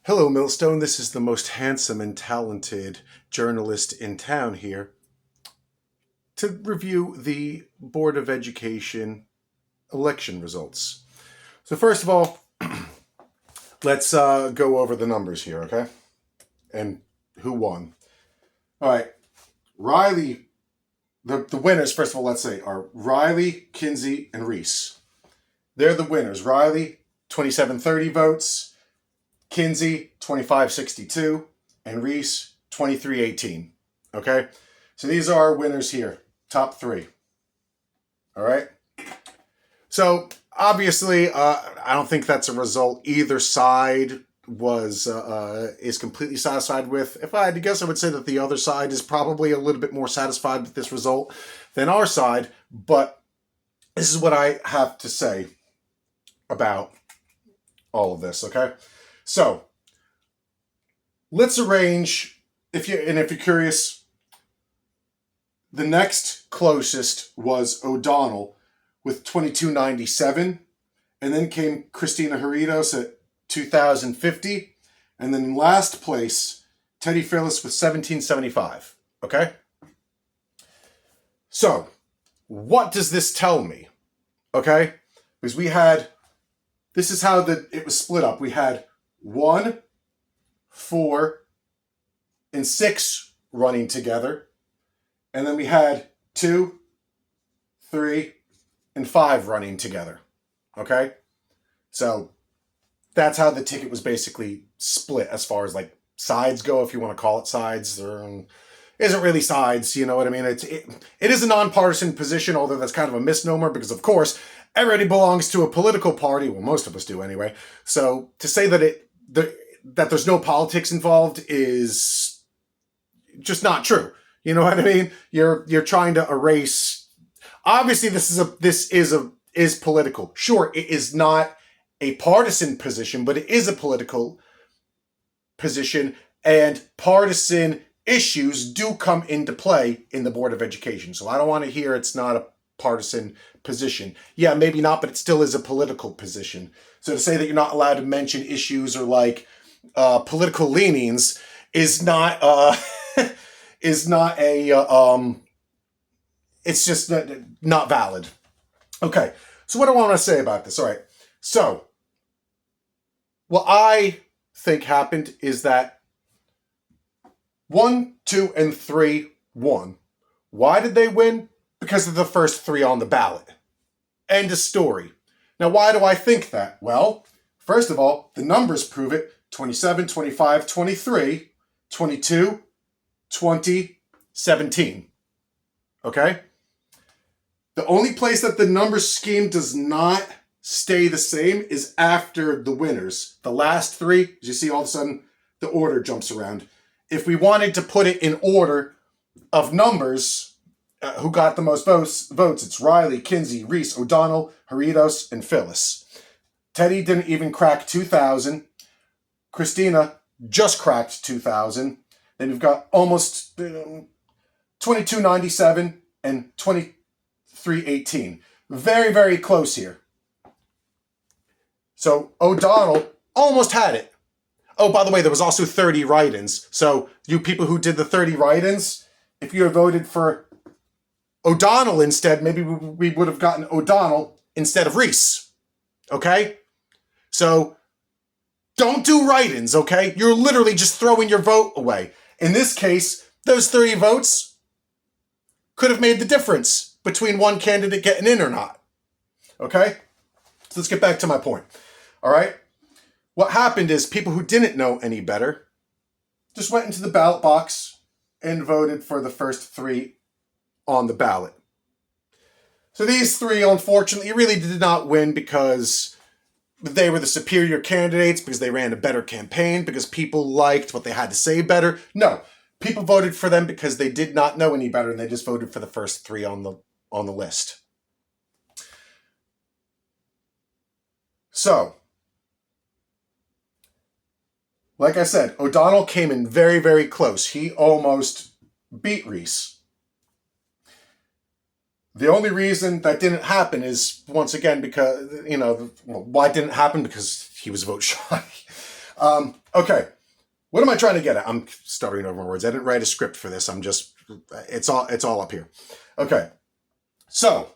Hello, Millstone. This is the most handsome and talented journalist in town here to review the Board of Education election results. So first of all, let's go over the numbers here, okay? And who won. All right. Riley, the winners, first of all, let's say, are Riley, Kinsey, and Reese. They're the winners. Riley, 2730 votes. Kinsey, 2562. And Reese, 2318. Okay? So these are our winners here. Top three. All right? So, obviously, I don't think that's a result either side is completely satisfied with. If I had to guess, I would say that the other side is probably a little bit more satisfied with this result than our side. But this is what I have to say about all of this, okay? So, let's arrange, if you're curious, the next closest was O'Donnell with 2297, and then came Christina Heridos at 2050, and then in last place, Teddy Phillips with 1775, okay? So, what does this tell me, okay? Because this is how it was split up. We had 1, 4, and 6 running together. And then we had 2, 3, and 5 running together. Okay? So that's how the ticket was basically split as far as like sides go, if you want to call it sides. There isn't really sides, you know what I mean? It is a nonpartisan position, although that's kind of a misnomer because, of course, everybody belongs to a political party. Well, most of us do anyway. So to say that that there's no politics involved is just not true. You know what I mean? You're trying to erase. Obviously, this is political. Sure, it is not a partisan position, but it is a political position, and partisan issues do come into play in the Board of Education. So I don't want to hear it's not a partisan position. Yeah, maybe not, but it still is a political position. So to say that you're not allowed to mention issues or like political leanings is not it's just not valid. Okay, so what do I want to say about this? All right, so what I think happened is that 1, 2, and 3 won. Why did they win? Because of the first 3 on the ballot. End of story. Now, why do I think that? Well, first of all, the numbers prove it. 27, 25, 23, 22, 20, 17. Okay? The only place that the number scheme does not stay the same is after the winners. The last 3, as you see, all of a sudden, the order jumps around. If we wanted to put it in order of numbers, who got the most votes, it's Riley, Kinsey, Reese, O'Donnell, Heridos, and Phyllis. Teddy didn't even crack 2,000. Christina just cracked 2,000. Then you've got almost 2297 and 2318. Very, very close here. So O'Donnell almost had it. Oh, by the way, there was also 30 write-ins. So you people who did the 30 write-ins, if you had voted for O'Donnell instead, maybe we would have gotten O'Donnell instead of Reese. Okay? So don't do write-ins, okay? You're literally just throwing your vote away. In this case, those 30 votes could have made the difference between one candidate getting in or not. Okay? So let's get back to my point. All right? What happened is people who didn't know any better just went into the ballot box and voted for the first 3 on the ballot. So these 3, unfortunately, really did not win because they were the superior candidates, because they ran a better campaign, because people liked what they had to say better. No, people voted for them because they did not know any better, and they just voted for the first 3 on the list. So, like I said, O'Donnell came in very, very close. He almost beat Reese. The only reason that didn't happen is, once again, because, why didn't it happen? Because he was vote shy. Okay. What am I trying to get at? I'm stuttering over my words. I didn't write a script for this. It's all up here. Okay. So,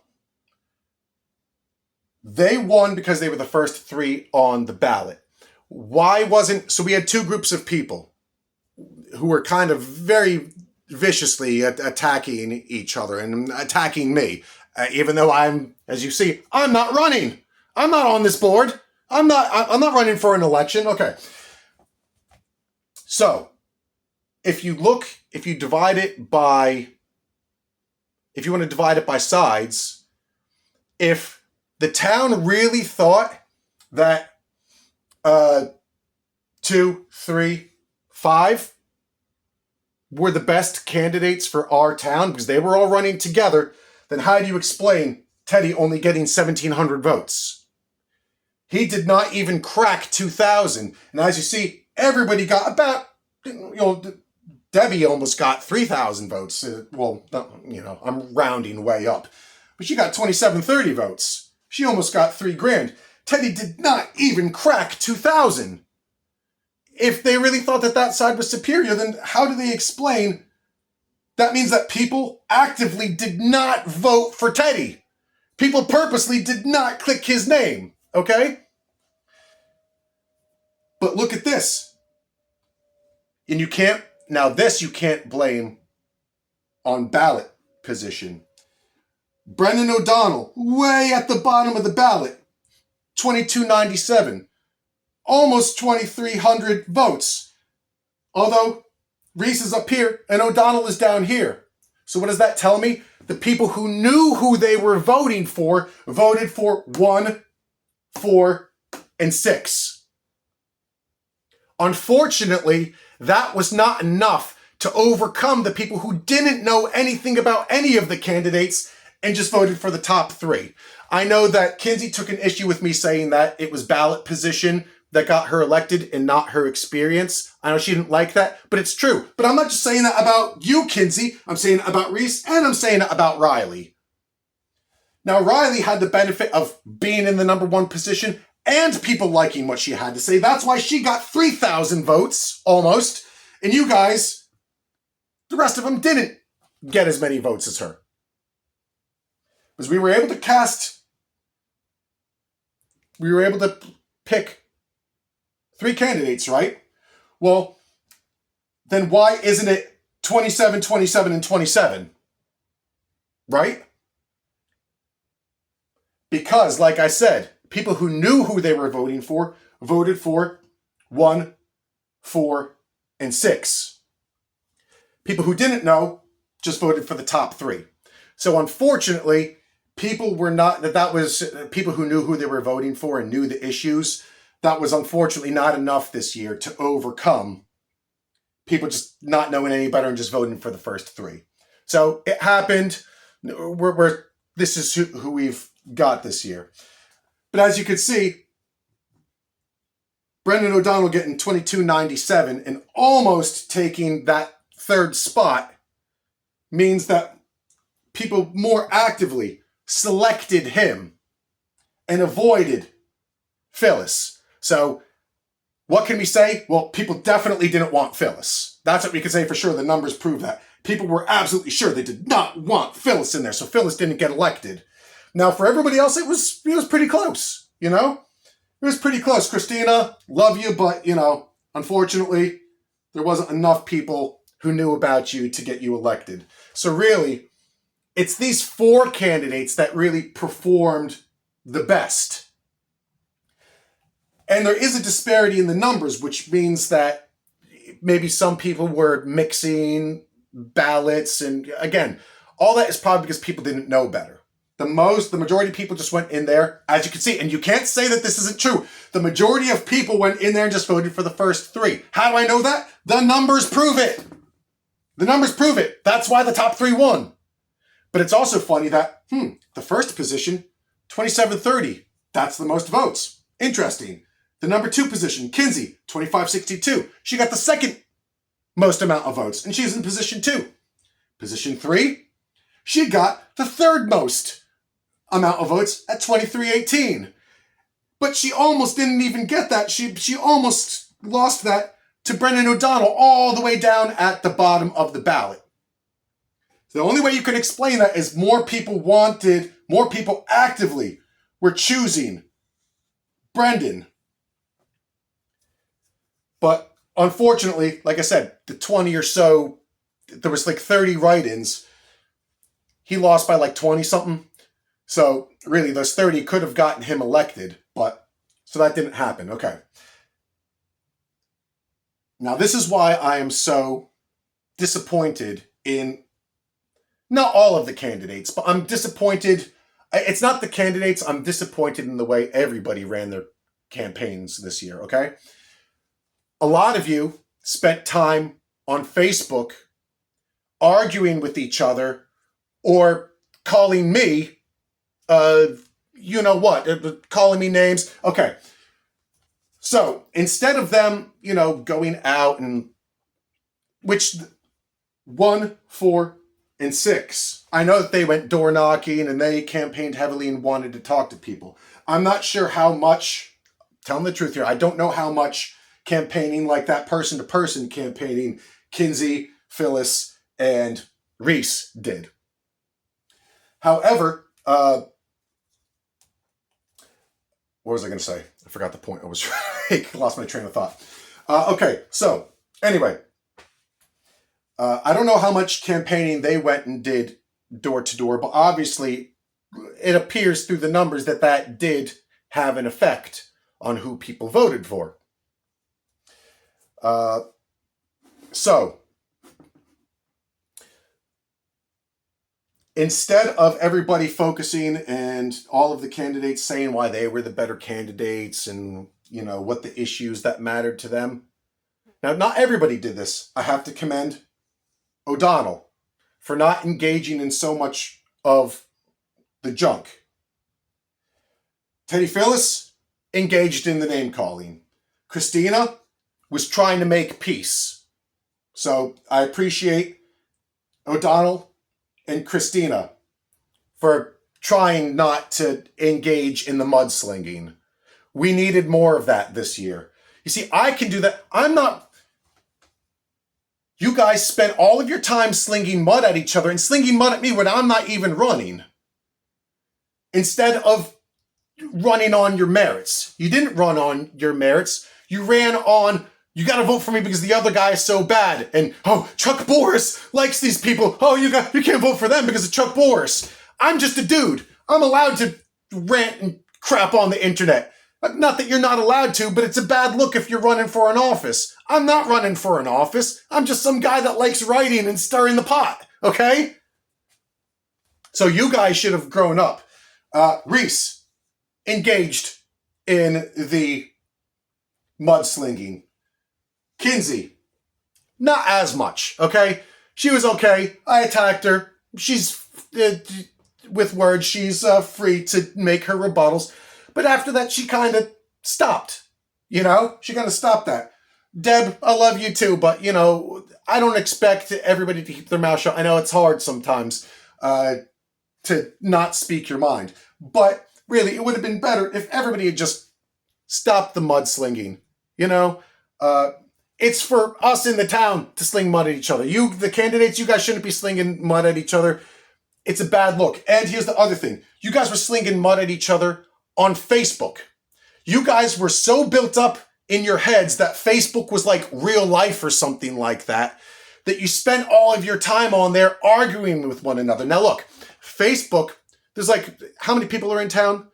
they won because they were the first three on the ballot. So we had two groups of people who were kind of very viciously attacking each other and attacking me. Even though as you see, I'm not running. I'm not on this board. I'm not running for an election. Okay. So, if you want to divide it by sides, if the town really thought that 2, 3, 5 were the best candidates for our town because they were all running together, then how do you explain Teddy only getting 1,700 votes? He did not even crack 2,000. And as you see, everybody got about, Debbie almost got 3,000 votes. I'm rounding way up. But she got 2,730 votes. She almost got $3,000. Teddy did not even crack 2,000. If they really thought that side was superior, then how do they explain that means that people actively did not vote for Teddy? People purposely did not click his name, okay? But look at this. And you can't blame on ballot position. Brendan O'Donnell, way at the bottom of the ballot, 2297, almost 2,300 votes. Although Reese is up here and O'Donnell is down here. So what does that tell me? The people who knew who they were voting for voted for 1, 4, and 6. Unfortunately, that was not enough to overcome the people who didn't know anything about any of the candidates and just voted for the top 3. I know that Kinsey took an issue with me saying that it was ballot position that got her elected and not her experience. I know she didn't like that, but it's true. But I'm not just saying that about you, Kinsey. I'm saying it about Reese, and I'm saying it about Riley. Now, Riley had the benefit of being in the number 1 position and people liking what she had to say. That's why she got 3,000 votes, almost. And you guys, the rest of them didn't get as many votes as her. Because we were able to pick 3 candidates, right? Well, then why isn't it 27, 27, and 27? Right? Because, like I said, people who knew who they were voting for voted for 1, 4, and 6. People who didn't know just voted for the top 3. So unfortunately, people were not, that was people who knew who they were voting for and knew the issues. That was unfortunately not enough this year to overcome people just not knowing any better and just voting for the first 3. So it happened. This is who we've got this year. But as you can see, Brendan O'Donnell getting 2297 and almost taking that 3rd spot means that people more actively selected him and avoided Phyllis. So what can we say? Well, people definitely didn't want Phyllis. That's what we can say for sure. The numbers prove that. People were absolutely sure they did not want Phyllis in there, so Phyllis didn't get elected. Now, for everybody else, it was pretty close, It was pretty close. Christina, love you, but, unfortunately, there wasn't enough people who knew about you to get you elected. So really, it's these 4 candidates that really performed the best. And there is a disparity in the numbers, which means that maybe some people were mixing ballots. And again, all that is probably because people didn't know better. The majority of people just went in there, as you can see, and you can't say that this isn't true. The majority of people went in there and just voted for the first 3. How do I know that? The numbers prove it. The numbers prove it. That's why the top 3 won. But it's also funny that, the first position, 2730, that's the most votes. Interesting. The number 2 position, Kinsey, 2562. She got the second most amount of votes, and she's in position 2. Position 3, she got the 3rd most amount of votes at 2318. But she almost didn't even get that. She almost lost that to Brendan O'Donnell all the way down at the bottom of the ballot. So the only way you can explain that is more people actively were choosing Brendan. But unfortunately, like I said, the 20 or so, there was like 30 write-ins. He lost by like 20 something. So really, those 30 could have gotten him elected, but so that didn't happen. Okay. Now, this is why I am so disappointed in not all of the candidates, but I'm disappointed. It's not the candidates. I'm disappointed in the way everybody ran their campaigns this year, okay? A lot of you spent time on Facebook arguing with each other or calling me, you know what, calling me names. Okay. So instead of them, going out and which 1, 4, and 6, I know that they went door knocking and they campaigned heavily and wanted to talk to people. I'm not sure how much, telling the truth here, I don't know how much campaigning like that person-to-person campaigning Kinsey, Phyllis, and Reese did. However, what was I going to say? I forgot the point. I lost my train of thought. Okay, so anyway, I don't know how much campaigning they went and did door to door, but obviously it appears through the numbers that did have an effect on who people voted for. So instead of everybody focusing and all of the candidates saying why they were the better candidates and, what the issues that mattered to them. Now, not everybody did this. I have to commend O'Donnell for not engaging in so much of the junk. Teddy Phyllis engaged in the name calling. Christina was trying to make peace. So I appreciate O'Donnell and Christina for trying not to engage in the mudslinging. We needed more of that this year. You see, I can do that. You guys spent all of your time slinging mud at each other and slinging mud at me when I'm not even running. Instead of running on your merits. You didn't run on your merits. You ran on, you got to vote for me because the other guy is so bad. And, Chuck Boris likes these people. You can't vote for them because of Chuck Boris. I'm just a dude. I'm allowed to rant and crap on the internet. Not that you're not allowed to, but it's a bad look if you're running for an office. I'm not running for an office. I'm just some guy that likes writing and stirring the pot, okay? So you guys should have grown up. Reese engaged in the mudslinging. Kinsey, not as much, okay? She was okay. I attacked her. She's, with words, she's free to make her rebuttals. But after that, she kind of stopped. She kind of stopped that. Deb, I love you too, but, I don't expect everybody to keep their mouth shut. I know it's hard sometimes to not speak your mind. But really, it would have been better if everybody had just stopped the mudslinging. It's for us in the town to sling mud at each other. The candidates, you guys shouldn't be slinging mud at each other. It's a bad look. And here's the other thing. You guys were slinging mud at each other on Facebook. You guys were so built up in your heads that Facebook was like real life or something like that you spent all of your time on there arguing with one another. Now look, Facebook, there's how many people are in town?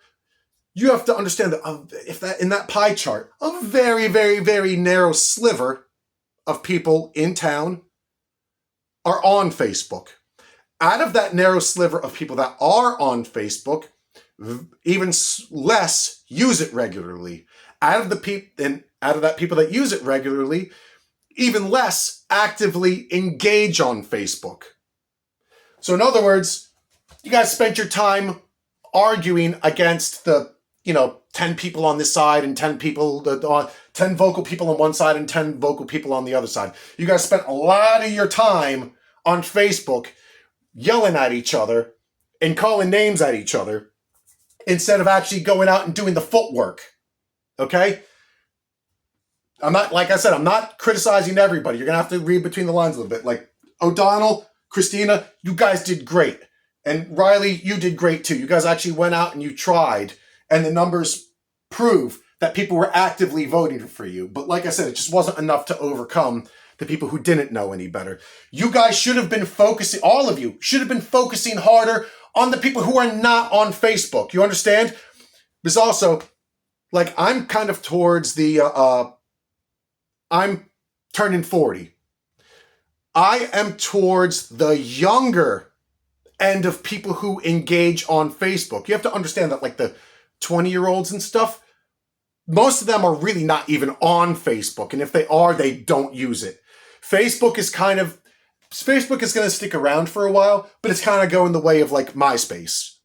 You have to understand that in that pie chart, a very, very, very narrow sliver of people in town are on Facebook. Out of that narrow sliver of people that are on Facebook, even less use it regularly. Out of that people that use it regularly, even less actively engage on Facebook. So in other words, you guys spent your time arguing against the 10 people on this side and 10 vocal people on one side and 10 vocal people on the other side. You guys spent a lot of your time on Facebook yelling at each other and calling names at each other instead of actually going out and doing the footwork. Okay? I'm not, like I said, I'm not criticizing everybody. You're going to have to read between the lines a little bit. Like O'Donnell, Christina, you guys did great. And Riley, you did great too. You guys actually went out and you tried. And the numbers prove that people were actively voting for you. But like I said, it just wasn't enough to overcome the people who didn't know any better. You guys should have been focusing, all of you should have been focusing harder on the people who are not on Facebook. You understand? Because also, like, I'm kind of towards the, I'm turning 40. I am towards the younger end of people who engage on Facebook. You have to understand that, like, the 20-year-olds and stuff, most of them are really not even on Facebook. And if they are, they don't use it. Facebook is going to stick around for a while, but it's kind of going the way of, like, MySpace.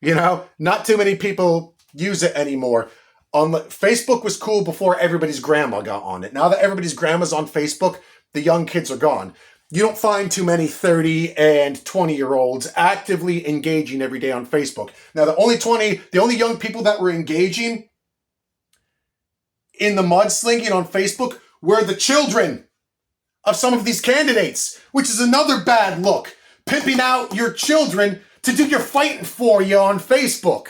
You know, not too many people use it anymore. Facebook was cool before everybody's grandma got on it. Now that everybody's grandma's on Facebook, the young kids are gone. You don't find too many 30 and 20-year-olds actively engaging every day on Facebook. Now, the only young people that were engaging in the mudslinging on Facebook were the children of some of these candidates, which is another bad look. Pimping out your children to do your fighting for you on Facebook.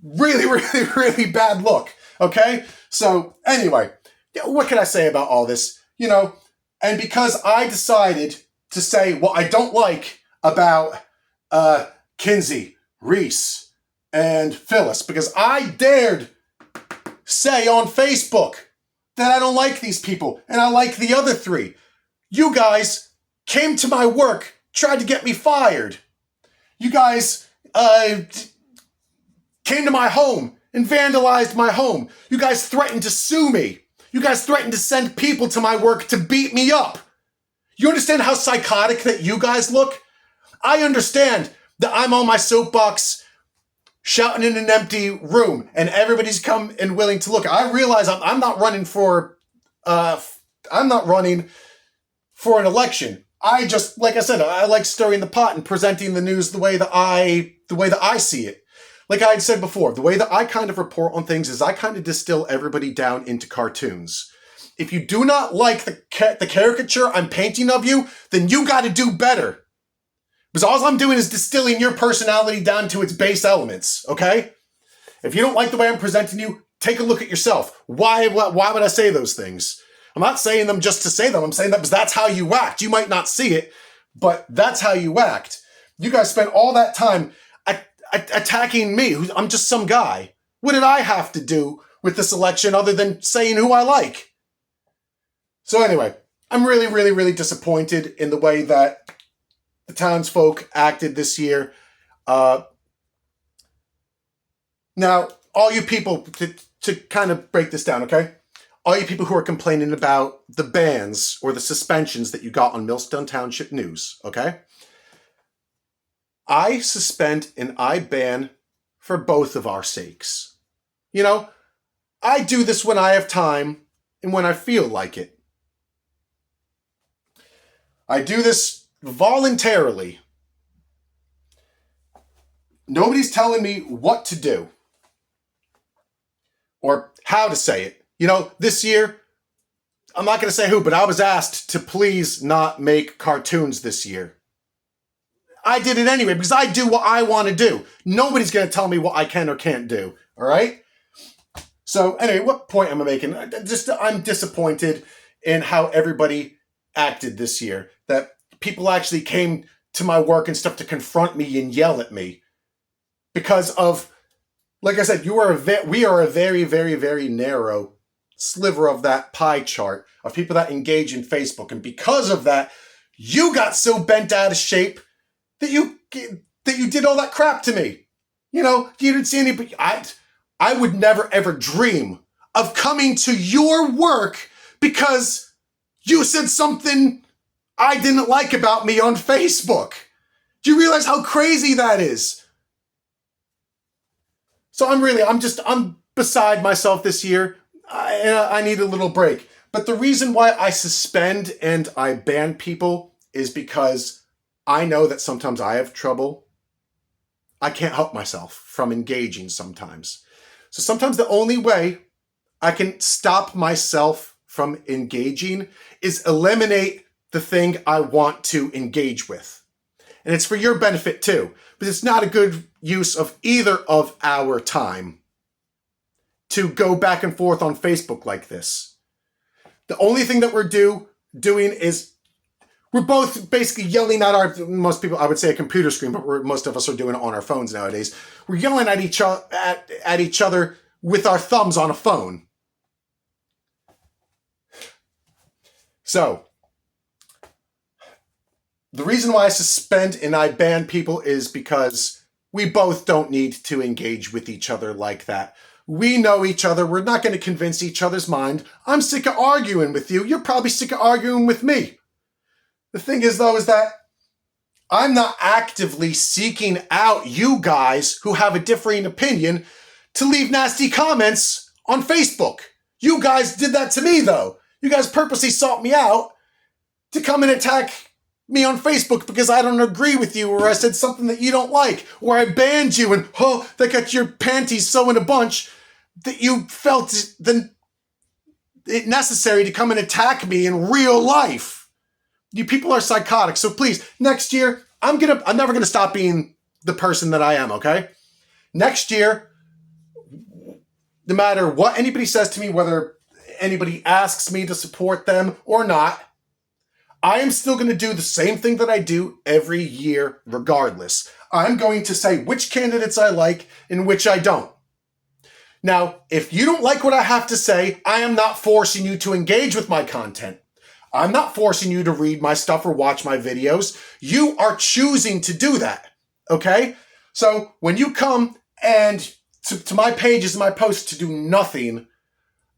Really, really, really bad look, okay? So, anyway, what can I say about all this? You know, and because I decided to say what I don't like about Kinsey, Reese, and Phyllis, because I dared say on Facebook that I don't like these people, and I like the other three. You guys came to my work, tried to get me fired. You guys came to my home and vandalized my home. You guys threatened to sue me. You guys threatened to send people to my work to beat me up. You understand how psychotic that you guys look? I understand that I'm on my soapbox shouting in an empty room and everybody's come and willing to look. I realize I'm not running for an election. I just, like I said, I like stirring the pot and presenting the news the way that I see it. Like I had said before, the way that I kind of report on things is I kind of distill everybody down into cartoons. If you do not like the caricature I'm painting of you, then you got to do better. Because all I'm doing is distilling your personality down to its base elements, okay? If you don't like the way I'm presenting you, take a look at yourself. Why would I say those things? I'm not saying them just to say them. I'm saying that because that's how you act. You might not see it, but that's how you act. You guys spent all that time attacking me. I'm just some guy. What did I have to do with this election other than saying who I like? So anyway, I'm really, really, really disappointed in the way that the townsfolk acted this year. Now, all you people, to kind of break this down, okay? All you people who are complaining about the bans or the suspensions that you got on Millstone Township News, okay? I suspend and I ban for both of our sakes. You know, I do this when I have time and when I feel like it. I do this voluntarily. Nobody's telling me what to do or how to say it. You know, this year, I'm not going to say who, but I was asked to please not make cartoons this year. I did it anyway because I do what I want to do. Nobody's going to tell me what I can or can't do. All right? So anyway, what point am I making? I'm disappointed in how everybody acted this year. That people actually came to my work and stuff to confront me and yell at me. Because of, like I said, we are a very, very, very narrow sliver of that pie chart of people that engage in Facebook. And because of that, you got so bent out of shape that you did all that crap to me. You know, you didn't see any, I would never ever dream of coming to your work because you said something I didn't like about me on Facebook. Do you realize how crazy that is? So I'm beside myself this year. I need a little break. But the reason why I suspend and I ban people is because I know that sometimes I have trouble. I can't help myself from engaging sometimes. So sometimes the only way I can stop myself from engaging is eliminate the thing I want to engage with. And it's for your benefit too, but it's not a good use of either of our time to go back and forth on Facebook like this. The only thing that we're doing is we're both basically yelling at most people, I would say a computer screen, but most of us are doing it on our phones nowadays. We're yelling at each other with our thumbs on a phone. So, the reason why I suspend and I ban people is because we both don't need to engage with each other like that. We know each other. We're not going to convince each other's mind. I'm sick of arguing with you. You're probably sick of arguing with me. The thing is, though, is that I'm not actively seeking out you guys who have a differing opinion to leave nasty comments on Facebook. You guys did that to me, though. You guys purposely sought me out to come and attack me on Facebook because I don't agree with you, or I said something that you don't like, or I banned you and, that got your panties so in a bunch that you felt it necessary to come and attack me in real life. You people are psychotic. So please, next year, I'm never gonna stop being the person that I am, okay? Next year, no matter what anybody says to me, whether anybody asks me to support them or not, I am still going to do the same thing that I do every year regardless. I'm going to say which candidates I like and which I don't. Now, if you don't like what I have to say, I am not forcing you to engage with my content. I'm not forcing you to read my stuff or watch my videos. You are choosing to do that, okay? So when you come and to my pages and my posts to do nothing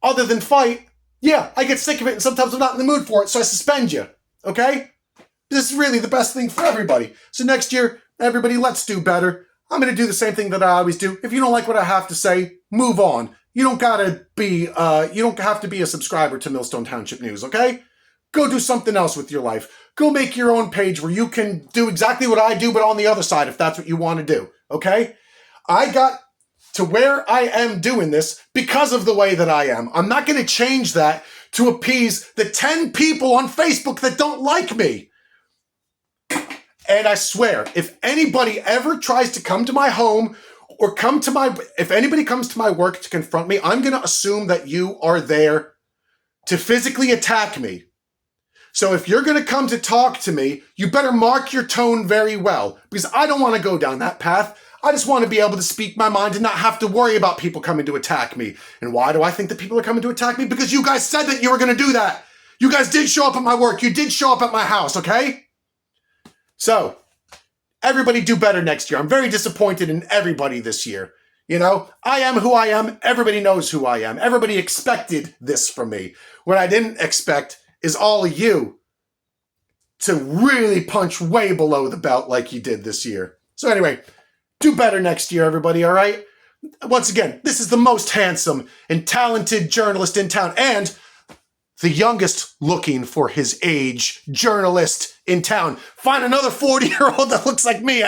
other than fight, yeah, I get sick of it and sometimes I'm not in the mood for it, so I suspend you. Okay? This is really the best thing for everybody. So next year, everybody, let's do better. I'm going to do the same thing that I always do. If you don't like what I have to say, move on. You don't have to be a subscriber to Millstone Township News, okay? Go do something else with your life. Go make your own page where you can do exactly what I do, but on the other side, if that's what you want to do, okay? I got to where I am doing this because of the way that I am. I'm not going to change that to appease the 10 people on Facebook that don't like me. And I swear, if anybody ever tries to come to my home or if anybody comes to my work to confront me, I'm going to assume that you are there to physically attack me. So if you're going to come to talk to me, you better mark your tone very well, because I don't want to go down that path. I just want to be able to speak my mind and not have to worry about people coming to attack me. And why do I think that people are coming to attack me? Because you guys said that you were going to do that. You guys did show up at my work. You did show up at my house, okay? So, everybody do better next year. I'm very disappointed in everybody this year. You know, I am who I am. Everybody knows who I am. Everybody expected this from me. What I didn't expect is all of you to really punch way below the belt like you did this year. So anyway, do better next year, everybody, all right? Once again, this is the most handsome and talented journalist in town, and the youngest looking for his age journalist in town. Find another 40-year-old that looks like me.